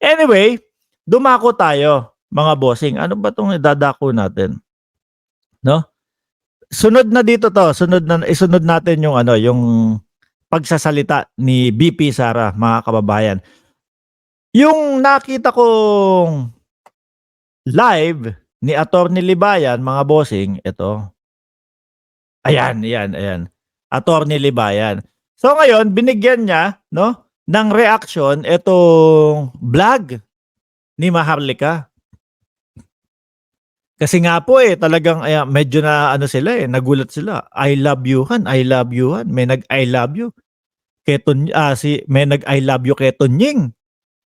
Anyway, dumako tayo mga bossing. Ano ba 'tong idadako natin, 'no? Sunod na dito 'to, isunod natin yung ano, yung pagsasalita ni VP Sara, mga kababayan. Yung nakita kong live ni Attorney Libayan, mga bossing, ito. Ayan, ayan, ayan. Attorney Libayan. So ngayon, binigyan niya, 'no, ng reaction itong vlog ni Maharlika. Kasi nga po, talagang medyo na ano sila, nagulat sila. I love you-han, I love you-han. May nag-I love you kay may nag-I love you kay Tunying.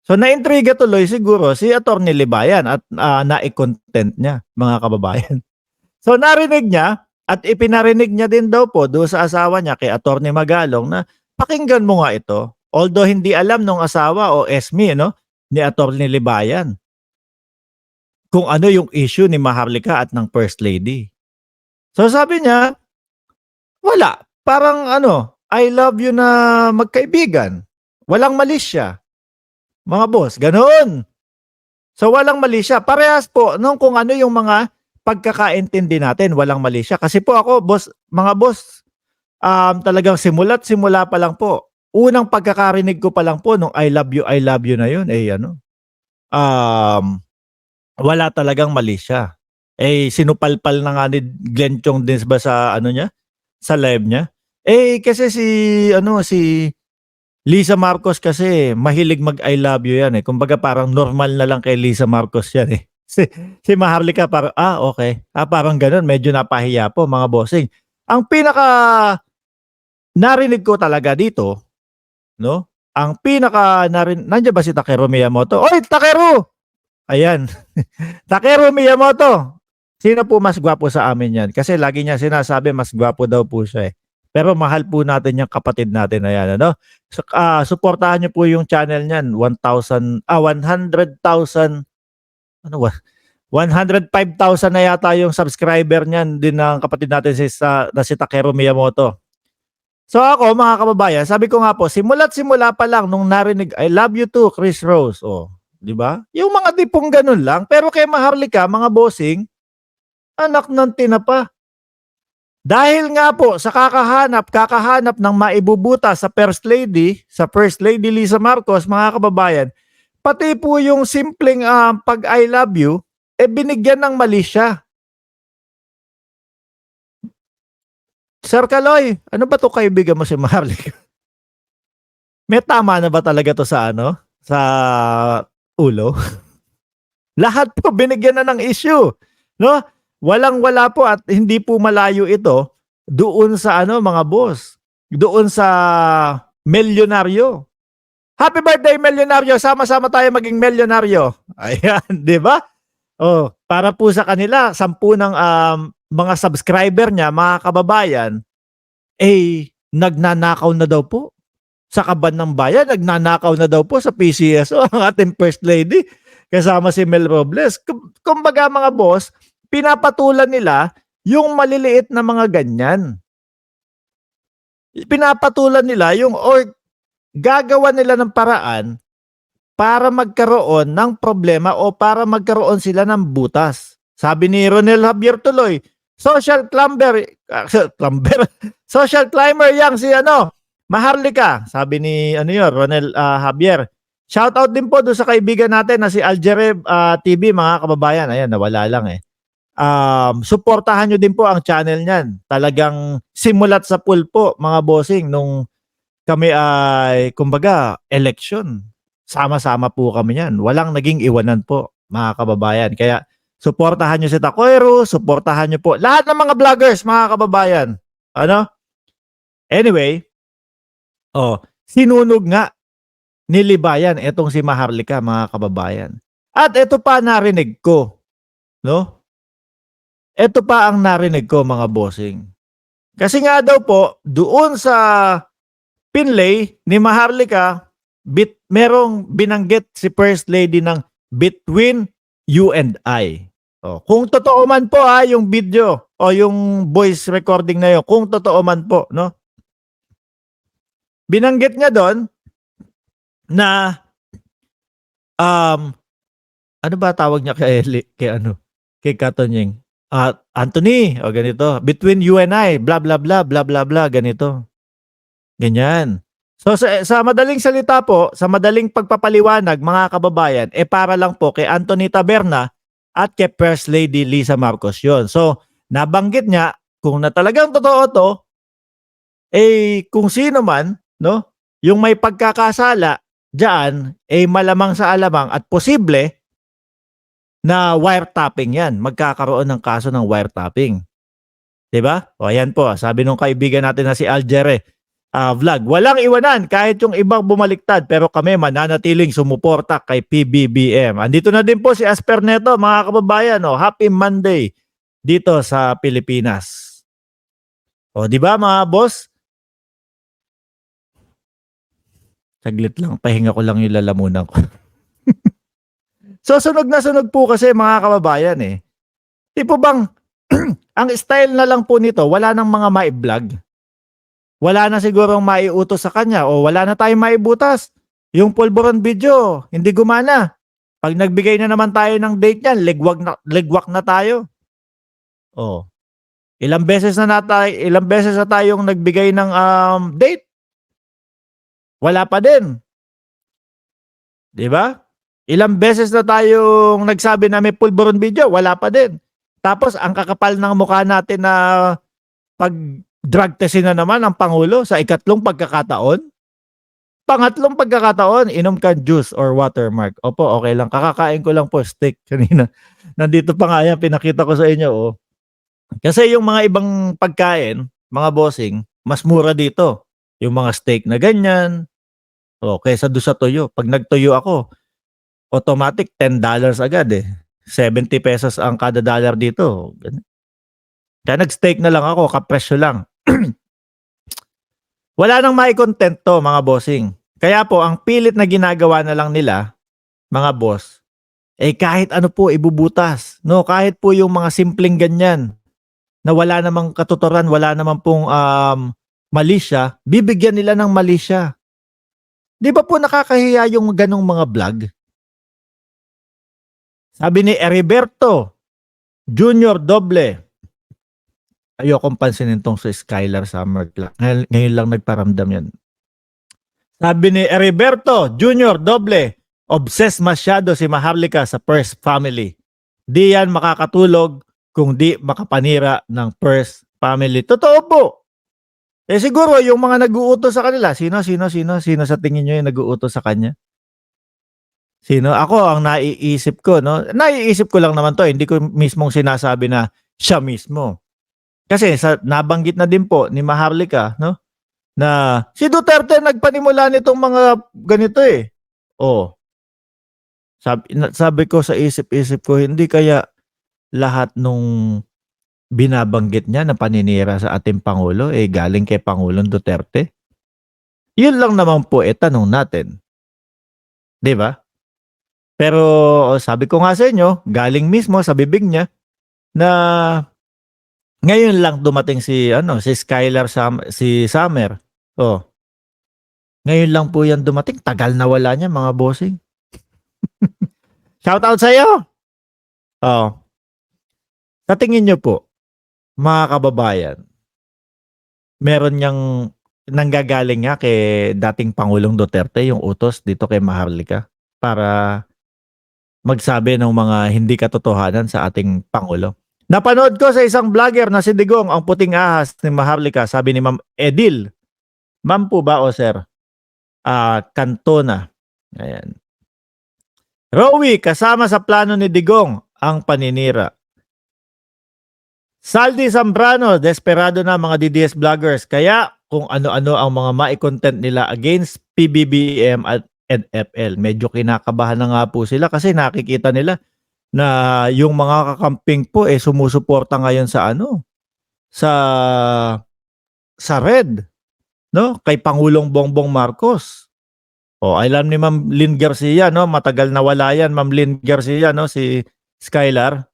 So naintriga tuloy siguro si Attorney Libayan at nai-content niya, mga kababayan. So narinig niya at ipinarinig niya din daw po doon sa asawa niya kay Attorney Magalong na pakinggan mo nga ito. Although hindi alam nung asawa o SME, no, ni Attorney Libayan kung ano yung issue ni Maharlika at ng First Lady. So sabi niya, wala. Parang ano, I love you na magkaibigan. Walang mali siya. Mga boss, ganoon. So walang mali siya. Parehas po nung kung ano yung mga pagkakaintindi natin, walang mali siya. Kasi po ako, boss, mga boss, talagang simula't simula pa lang po. Unang pagkakarinig ko pa lang po nung I love you na yun, ano, wala talagang mali siya. Sinupalpal na nga ni Glenn Chong din ba sa ano niya, sa live niya. Kasi si Lisa Marcos kasi mahilig mag-I love you yan, Kumbaga parang normal na lang kay Lisa Marcos yan, Si Maharlika parang, okay. Parang gano'n, medyo napahiya po, mga bossing. Ang pinaka narinig ko talaga dito, 'no, nandiyan ba si Takeru Miyamoto? Oy, Takeru! Ayan. Takeru Miyamoto. Sino po mas gwapo sa amin yan? Kasi lagi niya sinasabi mas gwapo daw po siya, Pero mahal po natin yung kapatid natin na yan, ano? Suportahan niyo po yung channel niyan, 100,000, 100,000, ano ba? 105,000 na yata yung subscriber niyan din ng kapatid natin na si Takeru Miyamoto. So ako, mga kababayan, sabi ko nga po, simula't simula pa lang nung narinig, I love you too, Chris Rose. 'Di ba? Yung mga tipong ganun lang. Pero kay Maharlika, mga bossing, anak ng tinapa. Dahil nga po sa kakahanap ng maibubuta sa First Lady Lisa Marcos, mga kababayan, pati po yung simpleng pag I love you, binigyan ng mali siya. Sir Kaloy, ano ba 'to kaibigan mo si Maharlika? May tama na ba talaga 'to sa ano, sa ulo? Lahat po binigyan na ng issue, 'no? Walang-wala po at hindi po malayo ito doon sa ano, mga boss, doon sa milyonaryo. Happy birthday, milyonaryo! Sama-sama tayo maging milyonaryo. Ayan, 'di ba? Para po sa kanila, 10 ng mga subscriber niya, mga kababayan, nagnanakaw na daw po. Sa kaban ng bayan, nagnanakaw na daw po sa PCSO ang ating First Lady kasama si Mel Robles. Kumbaga, mga boss, pinapatulan nila yung maliliit na mga ganyan. Pinapatulan nila gagawa nila ng paraan para magkaroon ng problema o para magkaroon sila ng butas. Sabi ni Ronel Javier tuloy, social climber yang si Maharlika, sabi ni Ronel Javier. Shout out din po doon sa kaibigan natin na si Aljereb TV, mga kababayan. Ayan, nawala lang suportahan nyo din po ang channel niyan. Talagang simulat sa pulpo, mga bossing, nung kami ay kumbaga election. Sama-sama po kami niyan. Walang naging iwanan po, mga kababayan. Kaya suportahan nyo si Takeru, suportahan nyo po lahat ng mga vloggers, mga kababayan. Ano? Anyway, sinunog nga ni Libayan etong si Maharlika, mga kababayan. At ito pa narinig ko, no? Ito pa ang narinig ko, mga bossing. Kasi nga daw po, doon sa pinlay ni Maharlika, merong binanggit si First Lady ng between you and I. Kung totoo man po yung video o yung voice recording na yun, kung totoo man po, no? Binanggit niya doon na Um, ano ba tawag niya kay Katonyeng? Anthony, o ganito, between you and I, blah, blah, blah, blah, blah, blah, ganito. Ganyan. So sa madaling salita po, sa madaling pagpapaliwanag mga kababayan, para lang po kay Anthony Taberna at kay First Lady Lisa Marcos yun. So nabanggit niya kung na talagang totoo to, kung sino man, no, yung may pagkakasala diyan, malamang sa alamang at posible na wiretapping yan. Magkakaroon ng kaso ng wiretapping. 'Di ba? O ayan po, sabi nung kaibigan natin na si Aljere vlog, walang iwanan kahit yung ibang bumaliktad pero kami mananatiling sumuporta kay PBBM. Andito na din po si Asper Neto, mga kababayan. Happy Monday dito sa Pilipinas. O, di ba mga boss? Saglit lang, pahinga ko lang yung lalamunan ko. So, sunog na sunog po kasi mga kababayan Di po bang, ang style na lang po nito, wala nang mga mai-vlog. Wala na sigurong maiutos sa kanya o wala na tayong maibutas. Yung pulburon video, hindi gumana. Pag nagbigay na naman tayo ng date niyan, ligwak na tayo. Oh. Ilang beses na tayong nagbigay ng date. Wala pa din. 'Di ba? Ilang beses na tayong nagsabi na may pulburon video, wala pa din. Tapos ang kakapal ng mukha natin na pag drug testin na naman ang Pangulo sa ikatlong pagkakataon. Pangatlong pagkakataon, inom ka juice or watermark. Opo, okay lang. Kakakain ko lang po steak kanina. Nandito pa nga yan, pinakita ko sa inyo. Kasi yung mga ibang pagkain, mga bossing, mas mura dito. Yung mga steak na ganyan. Kaysa doon sa tuyo. Pag nagtuyo ako, automatic $10 agad 70 pesos ang kada dollar dito. Kaya nag-steak na lang ako, kapresyo lang. Wala nang mai-content to mga bossing. Kaya po, ang pilit na ginagawa na lang nila, mga boss, kahit ano po ibubutas. No, kahit po yung mga simpleng ganyan, na wala namang katuturan, wala namang pong mali siya, bibigyan nila ng mali siya. Di ba po nakakahiya yung ganong mga vlog? Sabi ni Heriberto Junior Doble, ayokong pansinin tong si Skylar Summer. Ngayon lang nagparamdam yan. Sabi ni Heriberto Junior Doble, obsessed masyado si Maharlika sa First Family. Di yan makakatulog kung di makapanira ng First Family. Totoo po. Siguro yung mga nag-uutos sa kanila, sino sa tingin nyo yung nag-uutos sa kanya? Sino? Ako ang naiisip ko, no? Naiisip ko lang naman to, hindi ko mismong sinasabi na siya mismo. Kasi nabanggit na din po ni Maharlika, no? Na si Duterte nagpanimula nitong mga ganito Sabi ko sa isip-isip ko, hindi kaya lahat nung binabanggit niya na paninira sa ating Pangulo galing kay Pangulong Duterte? Yun lang naman po tanong natin. 'Di ba? Pero sabi ko nga sa inyo, galing mismo sa bibig niya na ngayon lang dumating si Skylar si Summer. Ngayon lang po yan dumating. Tagal na wala niya mga bossing. Shout out sa iyo. Sa tingin niyo po, mga kababayan, meron niyang nanggagaling nga kay dating Pangulong Duterte yung utos dito kay Maharlika para magsabi ng mga hindi katotohanan sa ating Pangulo. Napanood ko sa isang vlogger na si Digong, ang puting ahas ni Maharlika, sabi ni Ma'am Edil. Ma'am po ba o sir? Cantona. Ayan. Rowie, kasama sa plano ni Digong ang paninira. Saldi Zambrano, desperado na mga DDS vloggers. Kaya kung ano-ano ang mga mai-content nila against PBBM at NFL. Medyo kinakabahan na nga po sila kasi nakikita nila na yung mga kakamping po sumusuporta ngayon sa sa Red, no? Kay Pangulong Bongbong Marcos. Alam ni Ma'am Lynn Garcia, no? Matagal na wala yan, Ma'am Lynn Garcia, no? Si Skylar.